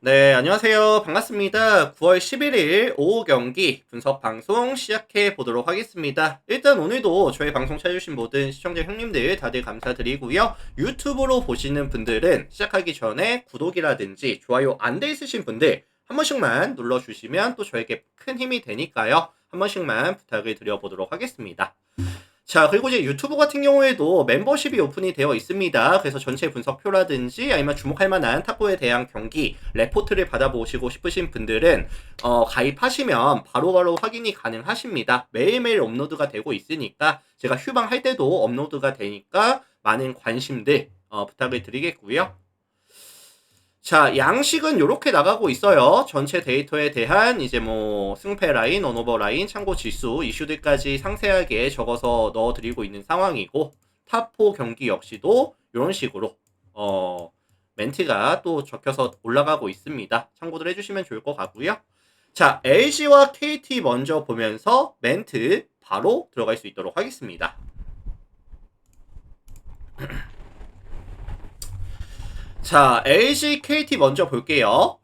네, 안녕하세요. 반갑습니다. 9월 11일 오후 경기 분석 방송 시작해 보도록 하겠습니다. 일단 오늘도 저희 방송 찾아주신 모든 시청자 형님들 다들 감사드리고요. 유튜브로 보시는 분들은 시작하기 전에 구독이라든지 좋아요 안 돼 있으신 분들 한 번씩만 눌러주시면 또 저에게 큰 힘이 되니까요. 한 번씩만 부탁을 드려보도록 하겠습니다. 자, 그리고 이제 유튜브 같은 경우에도 멤버십이 오픈이 되어 있습니다. 그래서 전체 분석표라든지 아니면 주목할 만한 탁구에 대한 경기, 레포트를 받아보시고 싶으신 분들은 가입하시면 바로바로 확인이 가능하십니다. 매일매일 업로드가 되고 있으니까 제가 휴방할 때도 업로드가 되니까 많은 관심들 부탁을 드리겠고요. 자, 양식은 이렇게 나가고 있어요. 전체 데이터에 대한 이제 뭐 승패 라인, 언오버 라인, 참고 지수, 이슈들까지 상세하게 적어서 넣어드리고 있는 상황이고 탑4 경기 역시도 이런 식으로 멘트가 또 적혀서 올라가고 있습니다. 참고들 해주시면 좋을 것 같고요. 자, LG와 KT 먼저 보면서 멘트 바로 들어갈 수 있도록 하겠습니다. 자, LG, KT 먼저 볼게요.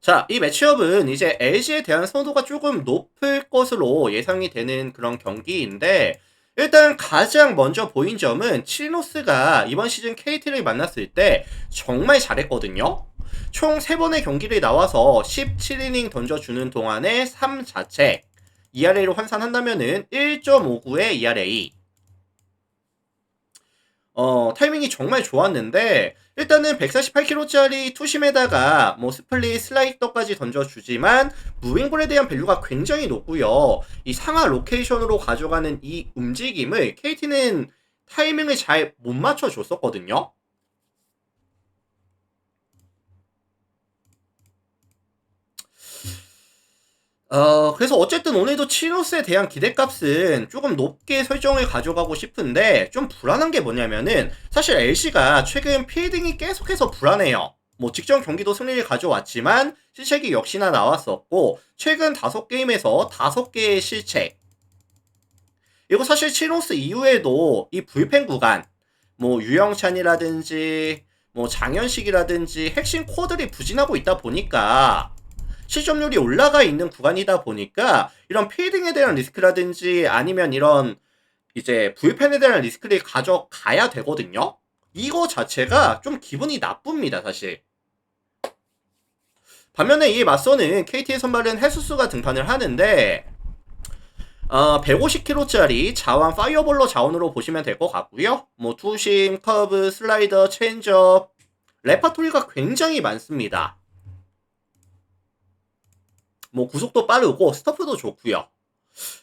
자, 이 매치업은 이제 LG에 대한 선호도가 조금 높을 것으로 예상이 되는 그런 경기인데, 일단 가장 먼저 보인 점은 치노스가 이번 시즌 KT를 만났을 때 정말 잘했거든요. 총 3번의 경기를 나와서 17이닝 던져주는 동안에 3자책, ERA로 환산한다면은 1.59의 ERA. 타이밍이 정말 좋았는데, 일단은 148kg짜리 투심에다가 뭐 스플릿 슬라이더까지 던져주지만 무빙볼에 대한 밸류가 굉장히 높고요. 이 상하 로케이션으로 가져가는 이 움직임을 KT는 타이밍을 잘 못 맞춰줬었거든요. 그래서 어쨌든 오늘도 치노스에 대한 기대값은 조금 높게 설정을 가져가고 싶은데 좀 불안한 게 뭐냐면은 사실 LC가 최근 필딩이 계속해서 불안해요. 뭐 직전 경기도 승리를 가져왔지만 실책이 역시나 나왔었고 최근 5게임에서 5개의 실책. 이거 사실 치노스 이후에도 이 불펜 구간 뭐 유영찬이라든지 뭐 장현식이라든지 핵심 코어들이 부진하고 있다 보니까 실점률이 올라가 있는 구간이다 보니까 이런 페이딩에 대한 리스크라든지 아니면 이런 이제 불펜에 대한 리스크를 가져가야 되거든요. 이거 자체가 좀 기분이 나쁩니다, 사실. 반면에 이 맞서는 KT의 선발은 헤수스가 등판을 하는데 150kg짜리 자완 파이어볼러 자원으로 보시면 될 것 같고요. 뭐 투심, 커브, 슬라이더, 체인지업 레파토리가 굉장히 많습니다. 뭐 구속도 빠르고 스토프도 좋고요.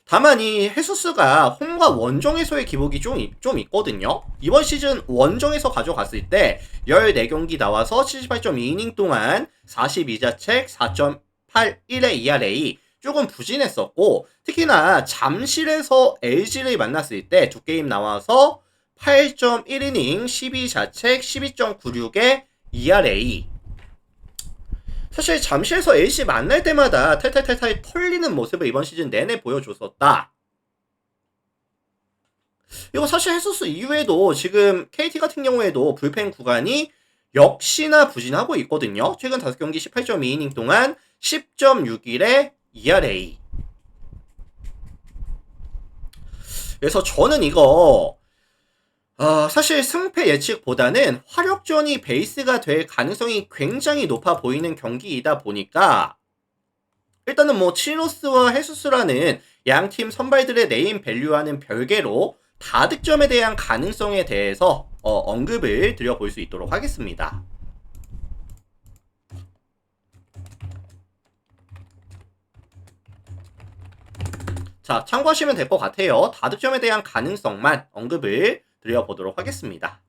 다만 이 헤수스가 홈과 원정에서의 기복이 좀 있거든요. 이번 시즌 원정에서 가져갔을 때 14경기 나와서 78.2이닝 동안 42자책 4.81의 ERA 조금 부진했었고 특히나 잠실에서 LG를 만났을 때 두 게임 나와서 8.1이닝 12자책 12.96의 ERA 사실 잠실에서 LC 만날 때마다 탈탈탈탈 털리는 모습을 이번 시즌 내내 보여줬었다. 이거 사실 헤수스 이후에도 지금 KT 같은 경우에도 불펜 구간이 역시나 부진하고 있거든요. 최근 5경기 18.2이닝 동안 10.61의 ERA. 그래서 저는 이거 사실 승패 예측보다는 화력전이 베이스가 될 가능성이 굉장히 높아 보이는 경기이다 보니까 일단은 뭐 치노스와 헤수스라는 양팀 선발들의 네임 밸류와는 별개로 다득점에 대한 가능성에 대해서 언급을 드려볼 수 있도록 하겠습니다. 자, 참고하시면 될 것 같아요. 다득점에 대한 가능성만 언급을 드려보도록 하겠습니다.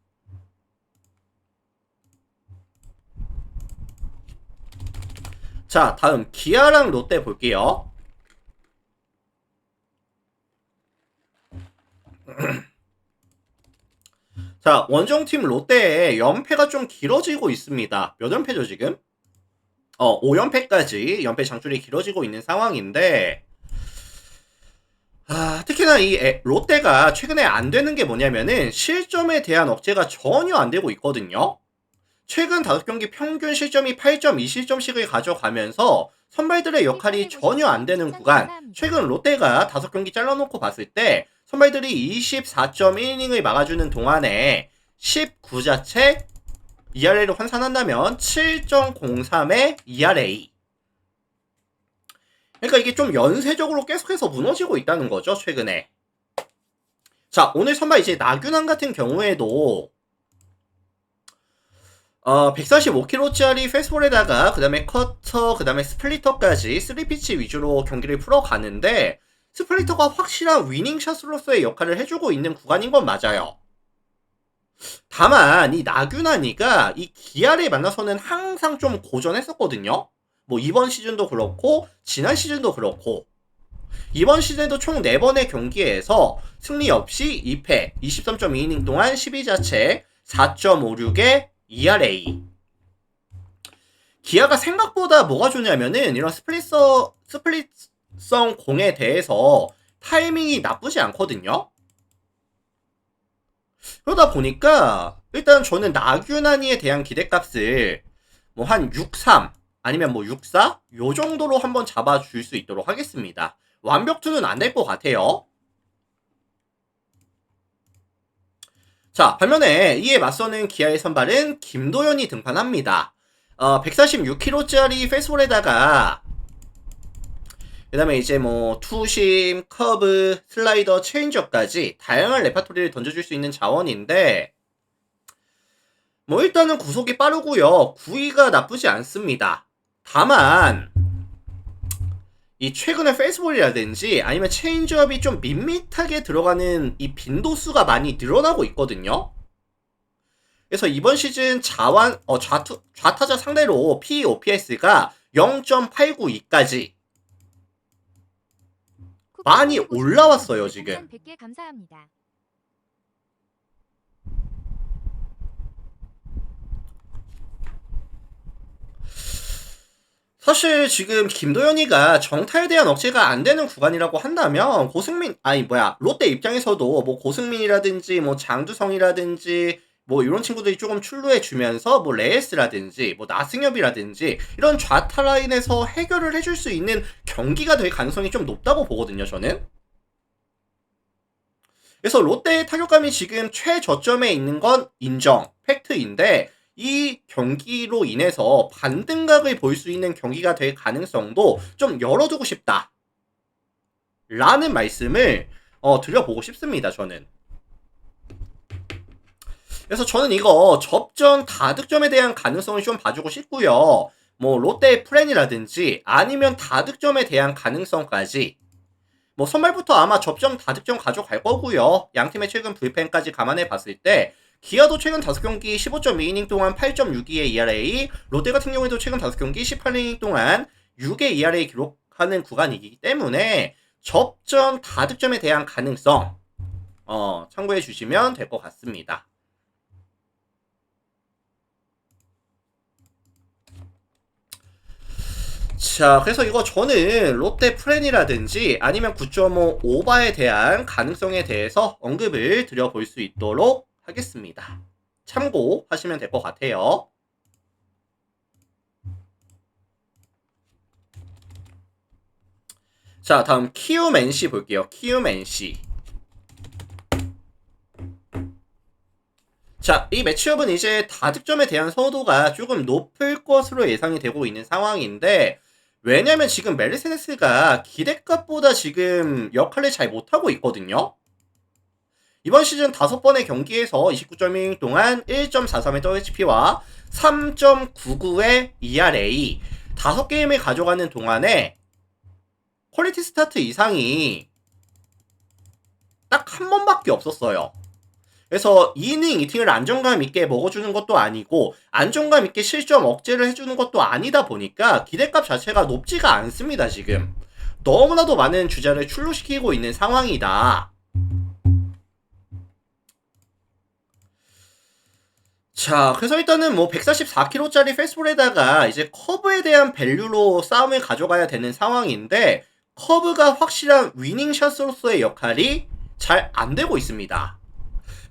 자, 다음 기아랑 롯데 볼게요. 자, 원정팀 롯데의 연패가 좀 길어지고 있습니다. 몇 연패죠, 지금? 5연패까지 연패 장줄이 길어지고 있는 상황인데, 특히나 이 롯데가 최근에 안 되는 게 뭐냐면은 실점에 대한 억제가 전혀 안 되고 있거든요. 최근 5경기 평균 실점이 8.2실점씩을 가져가면서 선발들의 역할이 전혀 안 되는 구간, 최근 롯데가 5경기 잘라놓고 봤을 때 선발들이 24.1이닝을 막아주는 동안에 19자책 ERA를 환산한다면 7.03의 ERA. 그러니까 이게 좀 연쇄적으로 계속해서 무너지고 있다는 거죠, 최근에. 자, 오늘 선발 이제 나균환 같은 경우에도 145km짜리 페스볼에다가 그 다음에 커터, 그 다음에 스플리터까지 3피치 위주로 경기를 풀어가는데 스플리터가 확실한 위닝샷으로서의 역할을 해주고 있는 구간인 건 맞아요. 다만 이 나균환이가 이 기아를 만나서는 항상 좀 고전했었거든요. 뭐 이번 시즌도 그렇고 지난 시즌도 그렇고 이번 시즌에도 총 4번의 경기에서 승리 없이 2패 23.2이닝 동안 12자책 4.56의 ERA. 기아가 생각보다 뭐가 좋냐면은 이런 스플릿성 공에 대해서 타이밍이 나쁘지 않거든요. 그러다 보니까 일단 저는 나균환이에 대한 기대값을 뭐 한 6.3 아니면 뭐 6.4 요 정도로 한번 잡아줄 수 있도록 하겠습니다. 완벽투는 안 될 것 같아요. 자, 반면에 이에 맞서는 기아의 선발은 김도현이 등판합니다. 146km짜리 페스볼에다가 그 다음에 이제 뭐 투심, 커브, 슬라이더, 체인지업까지 다양한 레파토리를 던져줄 수 있는 자원인데 뭐 일단은 구속이 빠르고요. 구위가 나쁘지 않습니다. 다만 이 최근에 페이스볼이라든지 아니면 체인지업이 좀 밋밋하게 들어가는 이 빈도수가 많이 늘어나고 있거든요. 그래서 이번 시즌 좌타자 상대로 POPS가 0.892까지 많이 올라왔어요, 지금. 100개 감사합니다. 사실 지금 김도현이가 정타에 대한 억제가 안 되는 구간이라고 한다면 롯데 입장에서도 뭐 고승민이라든지 뭐 장두성이라든지 뭐 이런 친구들이 조금 출루해 주면서 뭐 레이스라든지 뭐 나승엽이라든지 이런 좌타 라인에서 해결을 해줄 수 있는 경기가 될 가능성이 좀 높다고 보거든요, 저는. 그래서 롯데의 타격감이 지금 최저점에 있는 건 인정, 팩트인데 이 경기로 인해서 반등각을 볼 수 있는 경기가 될 가능성도 좀 열어두고 싶다 라는 말씀을 드려보고 싶습니다, 저는. 그래서 저는 이거 접전 다득점에 대한 가능성을 좀 봐주고 싶고요. 뭐 롯데의 플랜이라든지 아니면 다득점에 대한 가능성까지 뭐 선발부터 아마 접점 다득점 가져갈 거고요. 양팀의 최근 불펜까지 감안해 봤을 때 기아도 최근 5경기 15.2이닝 동안 8.62의 ERA, 롯데 같은 경우에도 최근 5경기 18이닝 동안 6의 ERA 기록하는 구간이기 때문에 접전 다득점에 대한 가능성 참고해 주시면 될 것 같습니다. 자, 그래서 이거 저는 롯데 프렌이라든지 아니면 9.5 오바에 대한 가능성에 대해서 언급을 드려볼 수 있도록 하겠습니다. 참고하시면 될 것 같아요. 자, 다음 키움NC 볼게요. 키움NC. 자, 이 매치업은 이제 다득점에 대한 선호도가 조금 높을 것으로 예상이 되고 있는 상황인데 왜냐면 지금 메르세데스가 기대값보다 지금 역할을 잘 못하고 있거든요. 이번 시즌 5번의 경기에서 29.1 동안 1.43의 WHP와 3.99의 ERA 5게임을 가져가는 동안에 퀄리티 스타트 이상이 딱 한 번밖에 없었어요. 그래서 2이닝 2팅을 안정감 있게 먹어주는 것도 아니고 안정감 있게 실점 억제를 해주는 것도 아니다 보니까 기대값 자체가 높지가 않습니다. 지금 너무나도 많은 주자를 출루시키고 있는 상황이다. 자, 그래서 일단은 뭐 144km짜리 페스볼에다가 이제 커브에 대한 밸류로 싸움을 가져가야 되는 상황인데 커브가 확실한 위닝샷으로서의 역할이 잘 안 되고 있습니다.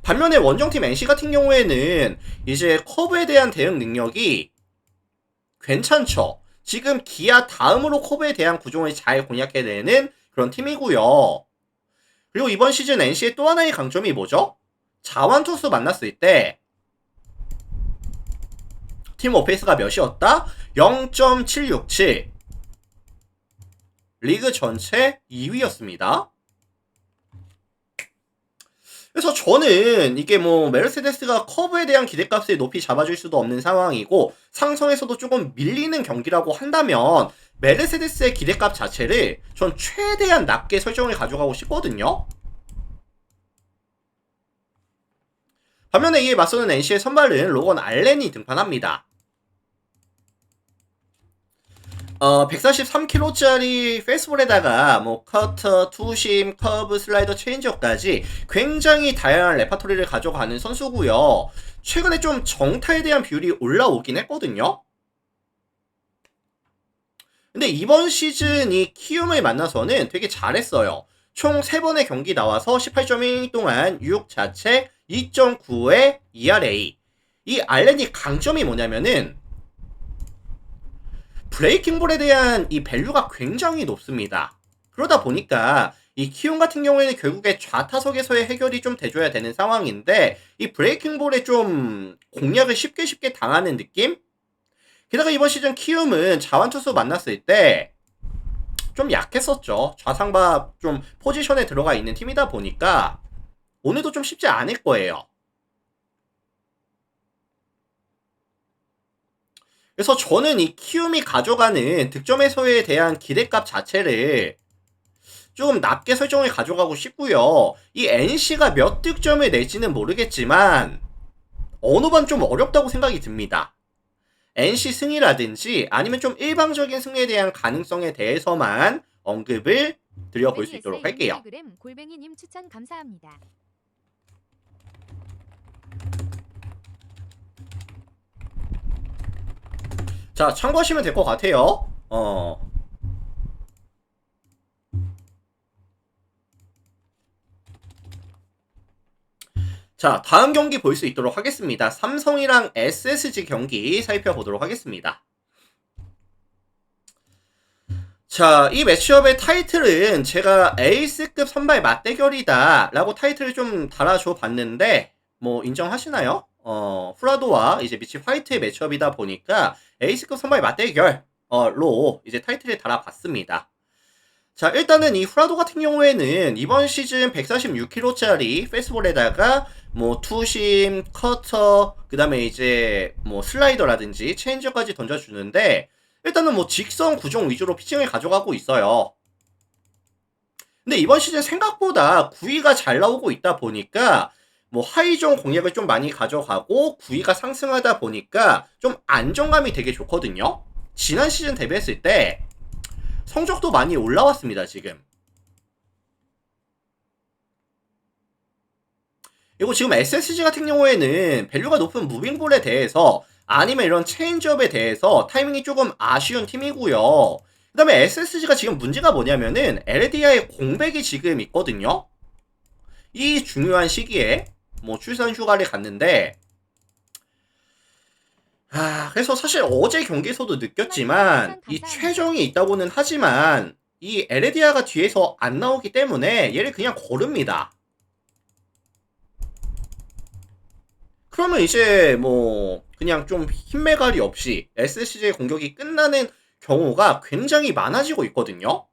반면에 원정팀 NC 같은 경우에는 이제 커브에 대한 대응 능력이 괜찮죠. 지금 기아 다음으로 커브에 대한 구종을 잘 공략해내는 그런 팀이고요. 그리고 이번 시즌 NC의 또 하나의 강점이 뭐죠? 자완 투수 만났을 때 팀 오페이스가 몇이었다? 0.767. 리그 전체 2위였습니다. 그래서 저는 이게 뭐 메르세데스가 커브에 대한 기대값을 높이 잡아줄 수도 없는 상황이고 상성에서도 조금 밀리는 경기라고 한다면 메르세데스의 기대값 자체를 전 최대한 낮게 설정을 가져가고 싶거든요. 반면에 이에 맞서는 NC의 선발은 로건 알렌이 등판합니다. 143kg짜리 페이스볼에다가 뭐 커터, 투심, 커브, 슬라이더, 체인지업까지 굉장히 다양한 레파토리를 가져가는 선수고요. 최근에 좀 정타에 대한 비율이 올라오긴 했거든요. 근데 이번 시즌 이 키움을 만나서는 되게 잘했어요. 총 3번의 경기 나와서 18.1 동안 6자책 2.9의 ERA. 이 알렌이 강점이 뭐냐면은 브레이킹볼에 대한 이 밸류가 굉장히 높습니다. 그러다 보니까 이 키움 같은 경우에는 결국에 좌타석에서의 해결이 좀 돼줘야 되는 상황인데 이 브레이킹볼에 좀 공략을 쉽게 당하는 느낌? 게다가 이번 시즌 키움은 자완투수 만났을 때 좀 약했었죠. 좌상바 좀 포지션에 들어가 있는 팀이다 보니까 오늘도 좀 쉽지 않을 거예요. 그래서 저는 이 키움이 가져가는 득점에서에 대한 기대값 자체를 좀 낮게 설정을 가져가고 싶고요. 이 NC가 몇 득점을 낼지는 모르겠지만 어느 반 좀 어렵다고 생각이 듭니다. NC 승리라든지 아니면 좀 일방적인 승리에 대한 가능성에 대해서만 언급을 드려볼 수 있도록 할게요. 골뱅이님 추천 감사합니다. 자, 참고하시면 될 것 같아요. 자, 다음 경기 볼 수 있도록 하겠습니다. 삼성이랑 SSG 경기 살펴보도록 하겠습니다. 자, 이 매치업의 타이틀은 제가 에이스급 선발 맞대결이다 라고 타이틀을 좀 달아줘 봤는데 뭐 인정하시나요? 후라도와 이제 미치 화이트의 매치업이다 보니까 에이스급 선발 맞대결로 이제 타이틀을 달아봤습니다. 자, 일단은 이 후라도 같은 경우에는 이번 시즌 146kg짜리 페스볼에다가 뭐 투심, 커터, 그 다음에 이제 뭐 슬라이더라든지 체인저까지 던져주는데 일단은 뭐 직선 구종 위주로 피칭을 가져가고 있어요. 근데 이번 시즌 생각보다 구위가 잘 나오고 있다 보니까 뭐 하이존 공략을 좀 많이 가져가고 구위가 상승하다 보니까 좀 안정감이 되게 좋거든요. 지난 시즌 대비했을 때 성적도 많이 올라왔습니다, 지금. 그리고 지금 SSG 같은 경우에는 밸류가 높은 무빙볼에 대해서 아니면 이런 체인지업에 대해서 타이밍이 조금 아쉬운 팀이고요. 그 다음에 SSG가 지금 문제가 뭐냐면은 LDI의 공백이 지금 있거든요. 이 중요한 시기에 뭐 출산 휴가를 갔는데 그래서 사실 어제 경기에서도 느꼈지만 이 최정이 있다고는 하지만 이 에레디아가 뒤에서 안 나오기 때문에 얘를 그냥 거릅니다. 그러면 이제 뭐 그냥 좀 힘매갈이 없이 SSG의 공격이 끝나는 경우가 굉장히 많아지고 있거든요.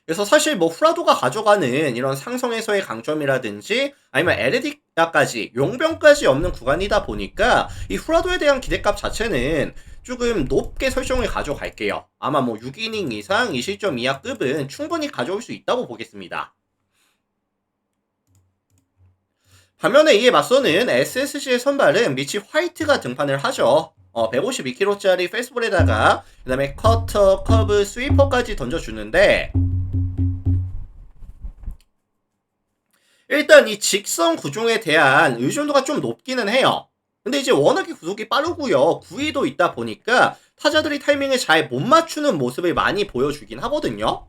그래서 사실 뭐 후라도가 가져가는 이런 상성에서의 강점이라든지 아니면 에레디아까지 용병까지 없는 구간이다 보니까 이 후라도에 대한 기대값 자체는 조금 높게 설정을 가져갈게요. 아마 뭐 6이닝 이상 2실점 이하 급은 충분히 가져올 수 있다고 보겠습니다. 반면에 이에 맞서는 SSG의 선발은 미치 화이트가 등판을 하죠. 152kg짜리 페스볼에다가 그 다음에 커터, 커브, 스위퍼까지 던져주는데 일단 이 직선 구종에 대한 의존도가 좀 높기는 해요. 근데 이제 워낙에 구속이 빠르고요. 구위도 있다 보니까 타자들이 타이밍을 잘 못 맞추는 모습을 많이 보여주긴 하거든요.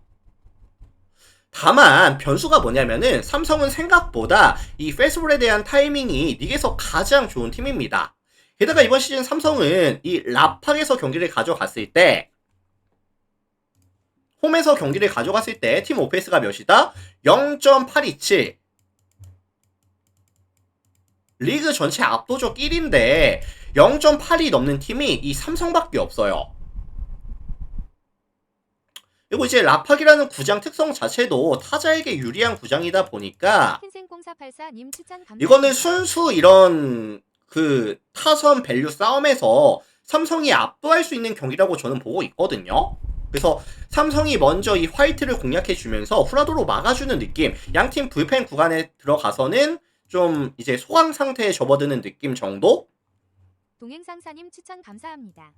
다만 변수가 뭐냐면은 삼성은 생각보다 이 페스볼에 대한 타이밍이 리그에서 가장 좋은 팀입니다. 게다가 이번 시즌 삼성은 이 라팍에서 경기를 가져갔을 때 홈에서 경기를 가져갔을 때 팀 오페스가 몇이다? 0.827. 리그 전체 압도적 1인데 0.8이 넘는 팀이 이 삼성밖에 없어요. 그리고 이제 라팍이라는 구장 특성 자체도 타자에게 유리한 구장이다 보니까 흰생0484님 추천 감사합니다. 이거는 순수 이런 그 타선 밸류 싸움에서 삼성이 압도할 수 있는 경기라고 저는 보고 있거든요. 그래서 삼성이 먼저 이 화이트를 공략해주면서 후라도로 막아주는 느낌, 양팀 불펜 구간에 들어가서는 좀 이제 소강 상태에 접어드는 느낌 정도? 동행상사님 추천 감사합니다.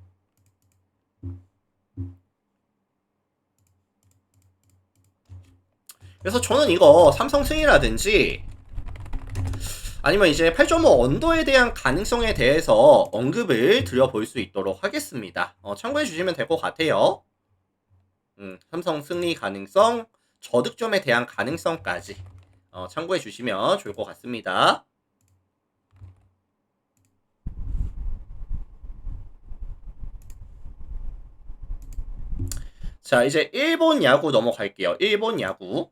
그래서 저는 이거 삼성 승이라든지 아니면 이제 8.5 언더에 대한 가능성에 대해서 언급을 드려볼 수 있도록 하겠습니다. 참고해 주시면 될 것 같아요. 삼성 승리 가능성, 저득점에 대한 가능성까지 참고해 주시면 좋을 것 같습니다. 자, 이제 일본 야구 넘어갈게요. 일본 야구.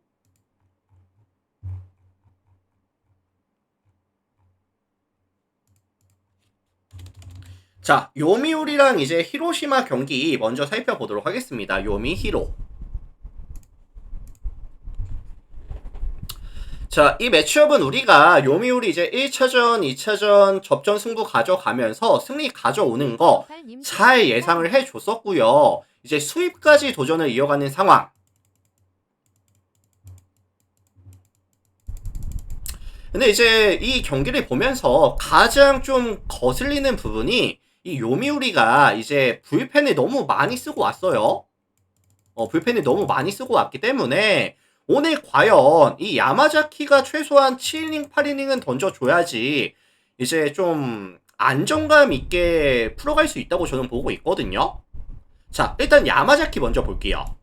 자, 요미우리랑 이제 히로시마 경기 먼저 살펴보도록 하겠습니다. 요미 히로. 자, 이 매치업은 우리가 요미우리 이제 1차전, 2차전 접전 승부 가져가면서 승리 가져오는 거 잘 예상을 해줬었고요. 이제 수입까지 도전을 이어가는 상황. 근데 이제 이 경기를 보면서 가장 좀 거슬리는 부분이 이 요미우리가 이제 불펜을 너무 많이 쓰고 왔어요. 불펜을 너무 많이 쓰고 왔기 때문에 오늘 과연 이 야마자키가 최소한 7이닝, 8이닝은 던져줘야지 이제 좀 안정감 있게 풀어갈 수 있다고 저는 보고 있거든요. 자, 일단 야마자키 먼저 볼게요.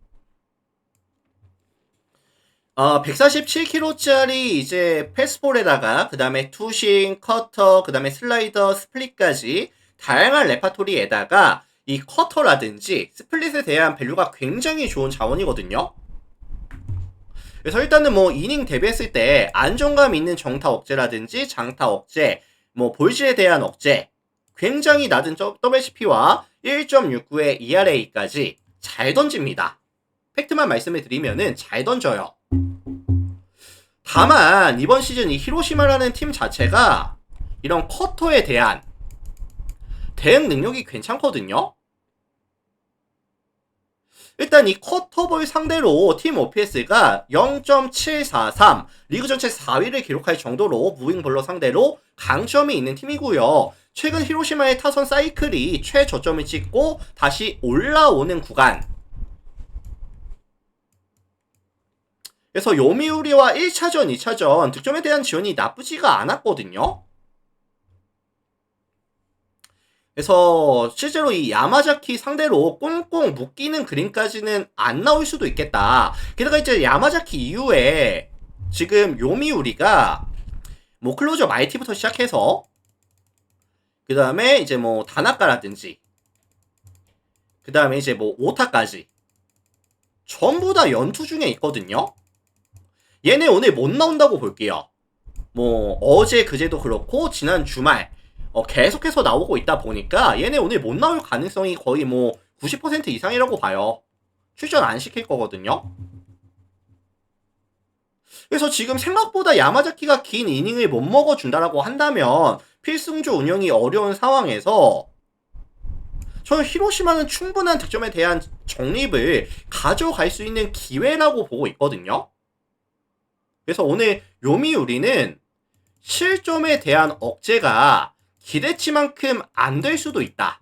147kg짜리 이제 패스볼에다가 그 다음에 투싱, 커터, 그 다음에 슬라이더, 스플릿까지 다양한 레파토리에다가 이 커터라든지 스플릿에 대한 밸류가 굉장히 좋은 자원이거든요. 그래서 일단은 뭐 이닝 대비했을 때 안정감 있는 정타 억제라든지 장타 억제, 뭐 볼질에 대한 억제, 굉장히 낮은 WHP와 1.69의 ERA까지 잘 던집니다. 팩트만 말씀을 드리면은 잘 던져요. 다만 이번 시즌 이 히로시마라는 팀 자체가 이런 커터에 대한 대응 능력이 괜찮거든요. 일단 이 커터볼 상대로 팀 OPS가 0.743, 리그 전체 4위를 기록할 정도로 무빙볼러 상대로 강점이 있는 팀이고요. 최근 히로시마의 타선 사이클이 최저점을 찍고 다시 올라오는 구간. 그래서 요미우리와 1차전, 2차전 득점에 대한 지원이 나쁘지가 않았거든요. 그래서 실제로 이 야마자키 상대로 꽁꽁 묶이는 그림까지는 안 나올 수도 있겠다. 게다가 이제 야마자키 이후에 지금 요미우리가 뭐 클로저 마이티부터 시작해서 그 다음에 이제 뭐 다나카라든지 그 다음에 이제 뭐 오타까지 전부 다 연투 중에 있거든요. 얘네 오늘 못 나온다고 볼게요. 뭐 어제 그제도 그렇고 지난 주말 계속해서 나오고 있다 보니까 얘네 오늘 못 나올 가능성이 거의 뭐 90% 이상이라고 봐요. 출전 안 시킬 거거든요. 그래서 지금 생각보다 야마자키가 긴 이닝을 못 먹어준다라고 한다면 필승조 운영이 어려운 상황에서 저는 히로시마는 충분한 득점에 대한 정립을 가져갈 수 있는 기회라고 보고 있거든요. 그래서 오늘 요미우리는 실점에 대한 억제가 기대치만큼 안 될 수도 있다.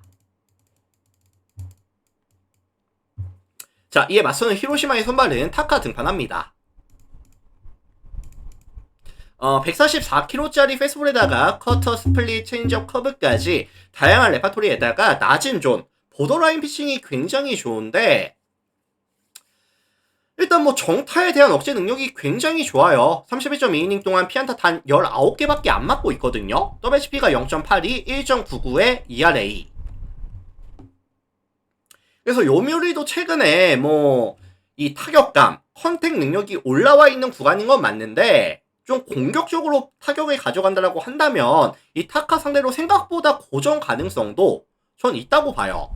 자, 이에 맞서는 히로시마의 선발은 타카 등판합니다. 144kg짜리 페스볼에다가 커터, 스플릿, 체인지업, 커브까지 다양한 레파토리에다가 낮은 존, 보더라인 피칭이 굉장히 좋은데 일단 뭐 정타에 대한 억제 능력이 굉장히 좋아요. 31.2이닝 동안 피안타 단 19개밖에 안 맞고 있거든요. WHP가 0.82, 1.99의 ERA. 그래서 요미우리도 최근에 뭐 이 타격감, 컨택 능력이 올라와 있는 구간인 건 맞는데 좀 공격적으로 타격을 가져간다라고 한다면 이 타카 상대로 생각보다 고정 가능성도 전 있다고 봐요.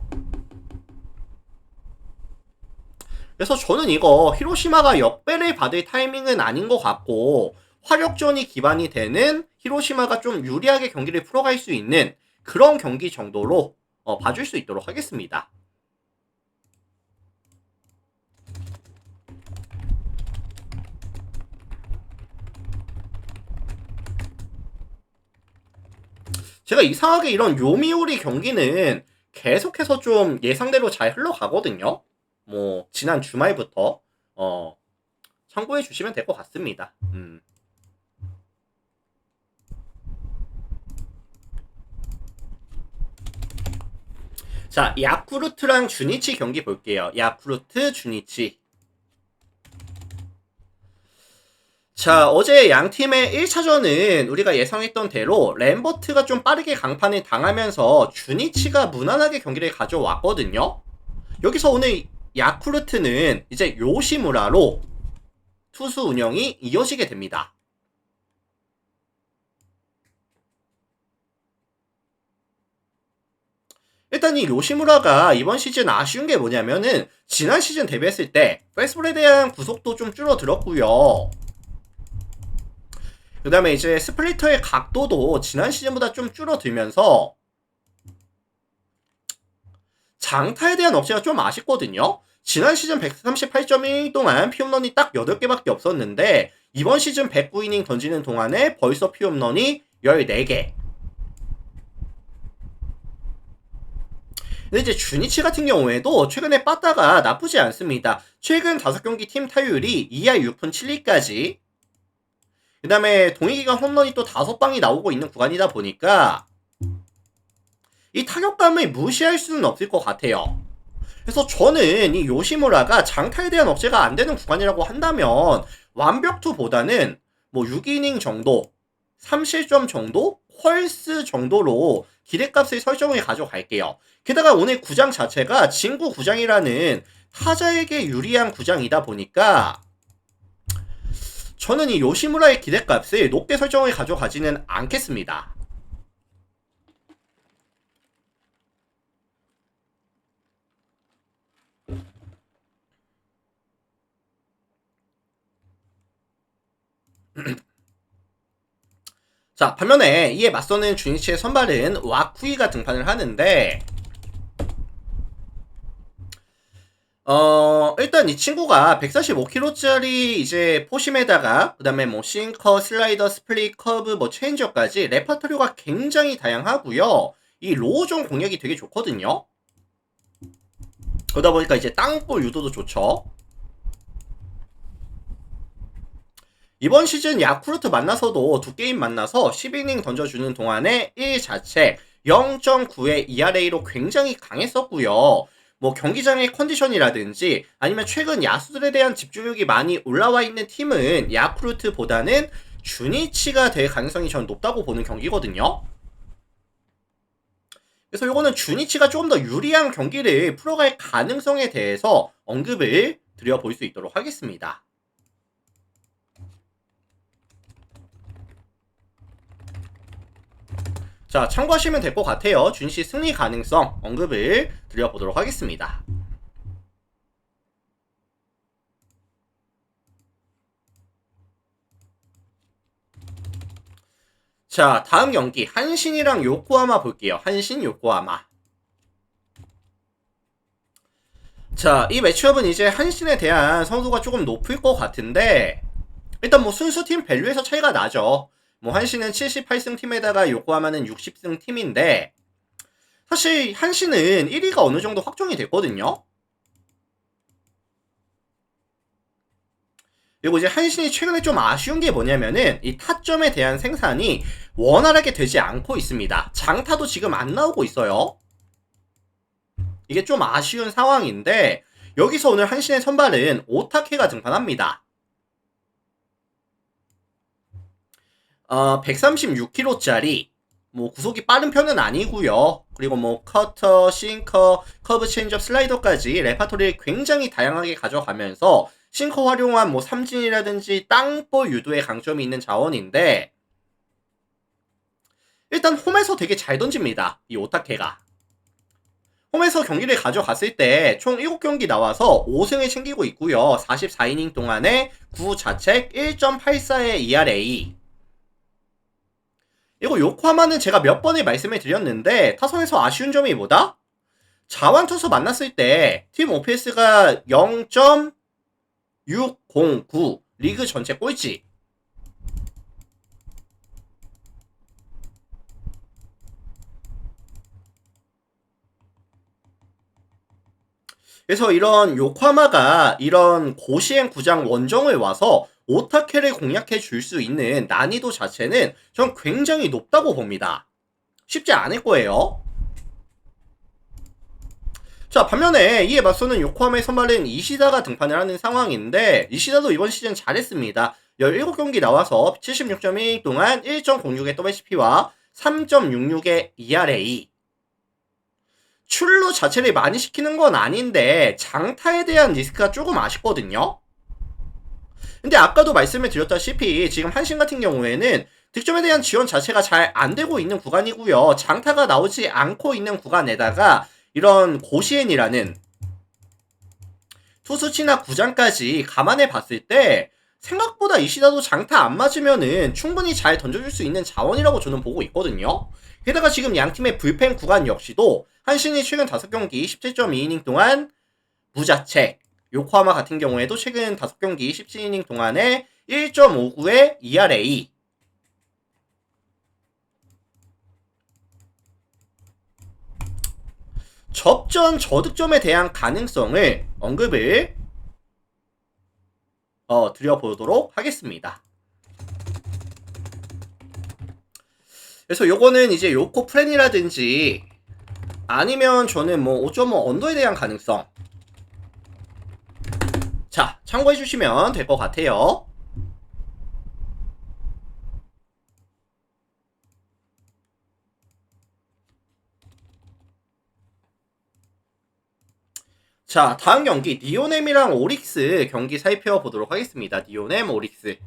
그래서 저는 이거 히로시마가 역배를 받을 타이밍은 아닌 것 같고 화력전이 기반이 되는 히로시마가 좀 유리하게 경기를 풀어갈 수 있는 그런 경기 정도로 봐줄 수 있도록 하겠습니다. 제가 이상하게 이런 요미우리 경기는 계속해서 좀 예상대로 잘 흘러가거든요. 뭐 지난 주말부터 참고해 주시면 될 것 같습니다. 자, 야쿠르트랑 주니치 경기 볼게요. 야쿠르트, 주니치. 자, 어제 양 팀의 1차전은 우리가 예상했던 대로 램버트가 좀 빠르게 강판을 당하면서 주니치가 무난하게 경기를 가져왔거든요. 여기서 오늘 야쿠르트는 이제 요시무라로 투수 운영이 이어지게 됩니다. 일단 이 요시무라가 이번 시즌 아쉬운 게 뭐냐면은 지난 시즌 데뷔했을 때 패스볼에 대한 구속도 좀 줄어들었고요. 그 다음에 이제 스플리터의 각도도 지난 시즌보다 좀 줄어들면서 장타에 대한 억제가 좀 아쉽거든요. 지난 시즌 138.1이닝 동안 피홈런이 딱 8개밖에 없었는데 이번 시즌 109이닝 던지는 동안에 벌써 피홈런이 14개. 근데 이제 주니치 같은 경우에도 최근에 빠따가 나쁘지 않습니다. 최근 5경기 팀 타율이 2할 6푼 7리까지. 그 다음에 동일기간 홈런이 또 5방이 나오고 있는 구간이다 보니까 이 타격감을 무시할 수는 없을 것 같아요. 그래서 저는 이 요시무라가 장타에 대한 억제가 안 되는 구간이라고 한다면 완벽투보다는 뭐 6이닝 정도, 3실점 정도, 펄스 정도로 기대값을 설정을 가져갈게요. 게다가 오늘 구장 자체가 진구 구장이라는 타자에게 유리한 구장이다 보니까 저는 이 요시무라의 기대값을 높게 설정을 가져가지는 않겠습니다. 자, 반면에 이에 맞서는 주니치의 선발은 와쿠이가 등판을 하는데 일단 이 친구가 145kg짜리 이제 포심에다가 그 다음에 뭐 싱커, 슬라이더, 스플릿, 커브, 뭐 체인지업까지 레퍼토리가 굉장히 다양하고요. 이 로우존 공략이 되게 좋거든요. 그러다 보니까 이제 땅볼 유도도 좋죠. 이번 시즌 야쿠르트 만나서도 두 게임 만나서 10이닝 던져주는 동안에 1자책 0.9의 ERA로 굉장히 강했었고요. 뭐 경기장의 컨디션이라든지 아니면 최근 야수들에 대한 집중력이 많이 올라와 있는 팀은 야쿠르트보다는 주니치가 될 가능성이 전 높다고 보는 경기거든요. 그래서 이거는 주니치가 조금 더 유리한 경기를 풀어갈 가능성에 대해서 언급을 드려볼 수 있도록 하겠습니다. 자, 참고하시면 될 것 같아요. 준시 승리 가능성 언급을 드려보도록 하겠습니다. 자, 다음 경기 한신이랑 요코하마 볼게요. 한신, 요코하마. 자, 이 매치업은 이제 한신에 대한 선호도가 조금 높을 것 같은데 일단 뭐 순수 팀 밸류에서 차이가 나죠. 뭐 한신은 78승 팀에다가 요코하마는 60승 팀인데 사실 한신은 1위가 어느 정도 확정이 됐거든요. 그리고 이제 한신이 최근에 좀 아쉬운 게 뭐냐면은 이 타점에 대한 생산이 원활하게 되지 않고 있습니다. 장타도 지금 안 나오고 있어요. 이게 좀 아쉬운 상황인데 여기서 오늘 한신의 선발은 오타케가 등판합니다. 136kg짜리 뭐 구속이 빠른 편은 아니고요. 그리고 뭐 커터, 싱커, 커브 체인지업, 슬라이더까지 레파토리를 굉장히 다양하게 가져가면서 싱커 활용한 뭐 삼진이라든지 땅볼 유도에 강점이 있는 자원인데 일단 홈에서 되게 잘 던집니다. 이 오타케가. 홈에서 경기를 가져갔을 때 총 7경기 나와서 5승을 챙기고 있고요. 44이닝 동안에 9자책 1.84의 ERA. 이거 요코하마는 제가 몇 번을 말씀을 드렸는데 타선에서 아쉬운 점이 뭐다? 자완투수 만났을 때 팀 OPS가 0.609 리그 전체 꼴찌. 그래서 이런 요코하마가 이런 고시행 구장 원정을 와서 오타케를 공략해 줄 수 있는 난이도 자체는 전 굉장히 높다고 봅니다. 쉽지 않을 거예요. 자, 반면에 이에 맞서는 요코하마의 선발은 이시다가 등판을 하는 상황인데 이시다도 이번 시즌 잘했습니다. 17경기 나와서 76.1 동안 1.06의 WHP와 3.66의 ERA. 출루 자체를 많이 시키는 건 아닌데 장타에 대한 리스크가 조금 아쉽거든요. 근데 아까도 말씀을 드렸다시피 지금 한신 같은 경우에는 득점에 대한 지원 자체가 잘 안 되고 있는 구간이고요. 장타가 나오지 않고 있는 구간에다가 이런 고시엔이라는 투수치나 구장까지 감안해 봤을 때 생각보다 이시다도 장타 안 맞으면은 충분히 잘 던져줄 수 있는 자원이라고 저는 보고 있거든요. 게다가 지금 양팀의 불펜 구간 역시도 한신이 최근 5경기 17.2이닝 동안 무자책, 요코하마 같은 경우에도 최근 5경기 17이닝 동안에 1.59의 ERA. 접전 저득점에 대한 가능성을 언급을 드려보도록 하겠습니다. 그래서 요거는 이제 요코 프렌이라든지 아니면 저는 뭐 5.5 언더에 대한 가능성 자 참고해 주시면 될 것 같아요. 자 다음 경기 니오넴이랑 오릭스 경기 살펴보도록 하겠습니다. 니오넴 오릭스.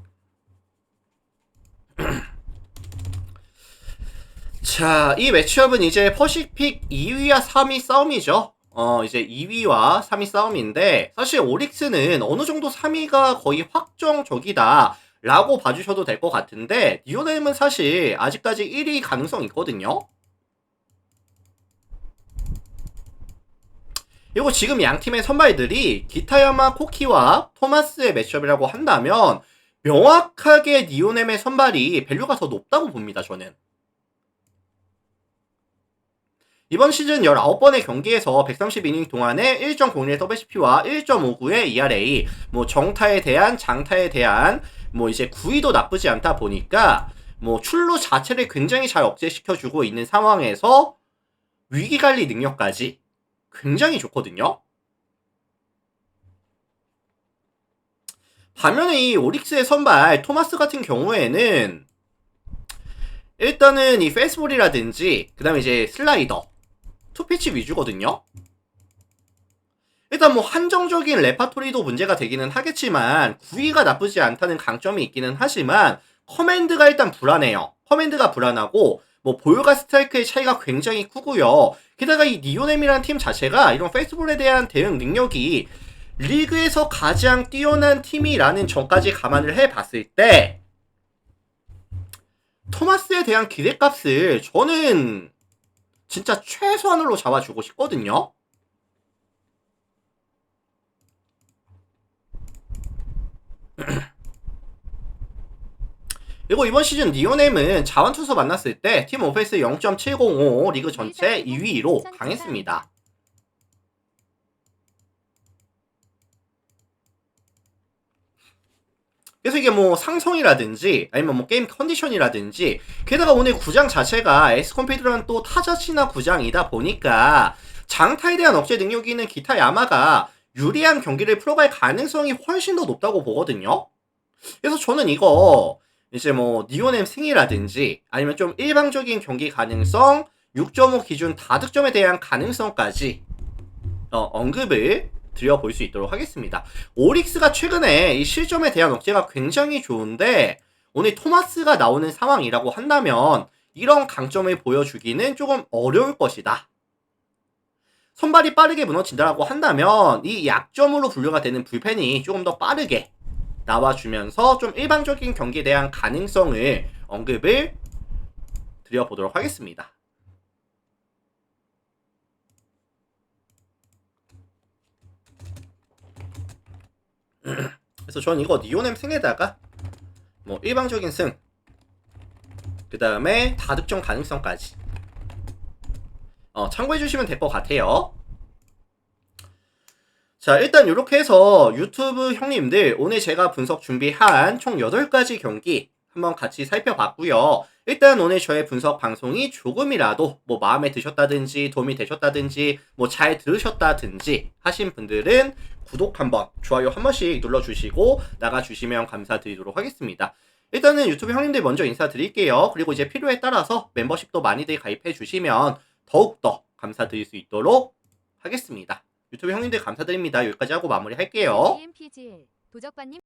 자, 이 매치업은 이제 퍼시픽 2위와 3위 싸움이죠. 이제 2위와 3위 싸움인데, 사실 오릭스는 어느 정도 3위가 거의 확정적이다 라고 봐주셔도 될 것 같은데, 니오넴은 사실 아직까지 1위 가능성 있거든요. 그리고 지금 양팀의 선발들이 기타야마 코키와 토마스의 매치업이라고 한다면, 명확하게 니오넴의 선발이 밸류가 더 높다고 봅니다, 저는. 이번 시즌 19번의 경기에서 130이닝 동안에 1.01의 WHP와 1.59의 ERA, 뭐 정타에 대한, 장타에 대한, 뭐 이제 구위도 나쁘지 않다 보니까, 뭐 출루 자체를 굉장히 잘 억제시켜주고 있는 상황에서 위기관리 능력까지 굉장히 좋거든요. 반면에 이 오릭스의 선발 토마스 같은 경우에는 일단은 이 페이스볼이라든지 그 다음에 이제 슬라이더 투피치 위주거든요. 일단 뭐 한정적인 레파토리도 문제가 되기는 하겠지만 구위가 나쁘지 않다는 강점이 있기는 하지만 커맨드가 일단 불안해요. 커맨드가 불안하고 뭐 볼과 스트라이크의 차이가 굉장히 크고요. 게다가 이 니오넴이라는 팀 자체가 이런 페이스볼에 대한 대응 능력이 리그에서 가장 뛰어난 팀이라는 점까지 감안을 해봤을 때 토마스에 대한 기대값을 저는 진짜 최소한으로 잡아주고 싶거든요. 그리고 이번 시즌 니오넴은 자원투수 만났을 때 팀 오페스 0.705 리그 전체 2위로 강했습니다. 그래서 이게 뭐 상성이라든지 아니면 뭐 게임 컨디션이라든지 게다가 오늘 구장 자체가 에스컴피드라는 또 타자치나 구장이다 보니까 장타에 대한 억제 능력이 있는 기타 야마가 유리한 경기를 풀어갈 가능성이 훨씬 더 높다고 보거든요. 그래서 저는 이거 이제 뭐 니오넴 승이라든지 아니면 좀 일방적인 경기 가능성, 6.5 기준 다득점에 대한 가능성까지 언급을 드려볼 수 있도록 하겠습니다. 오릭스가 최근에 이 실점에 대한 억제가 굉장히 좋은데 오늘 토마스가 나오는 상황이라고 한다면 이런 강점을 보여주기는 조금 어려울 것이다. 선발이 빠르게 무너진다라고 한다면 이 약점으로 분류가 되는 불펜이 조금 더 빠르게 나와주면서 좀 일방적인 경기에 대한 가능성을 언급을 드려보도록 하겠습니다. 그래서 저는 이거 니오넴 승에다가 뭐 일방적인 승, 그 다음에 다득점 가능성까지 참고해주시면 될 것 같아요. 자, 일단 이렇게 해서 유튜브 형님들 오늘 제가 분석 준비한 총 8가지 경기 한번 같이 살펴봤고요. 일단 오늘 저의 분석 방송이 조금이라도 뭐 마음에 드셨다든지 도움이 되셨다든지 뭐 잘 들으셨다든지 하신 분들은 구독 한번, 좋아요 한 번씩 눌러주시고 나가주시면 감사드리도록 하겠습니다. 일단은 유튜브 형님들 먼저 인사드릴게요. 그리고 이제 필요에 따라서 멤버십도 많이들 가입해 주시면 더욱더 감사드릴 수 있도록 하겠습니다. 유튜브 형님들 감사드립니다. 여기까지 하고 마무리할게요. GMPGL 도적반님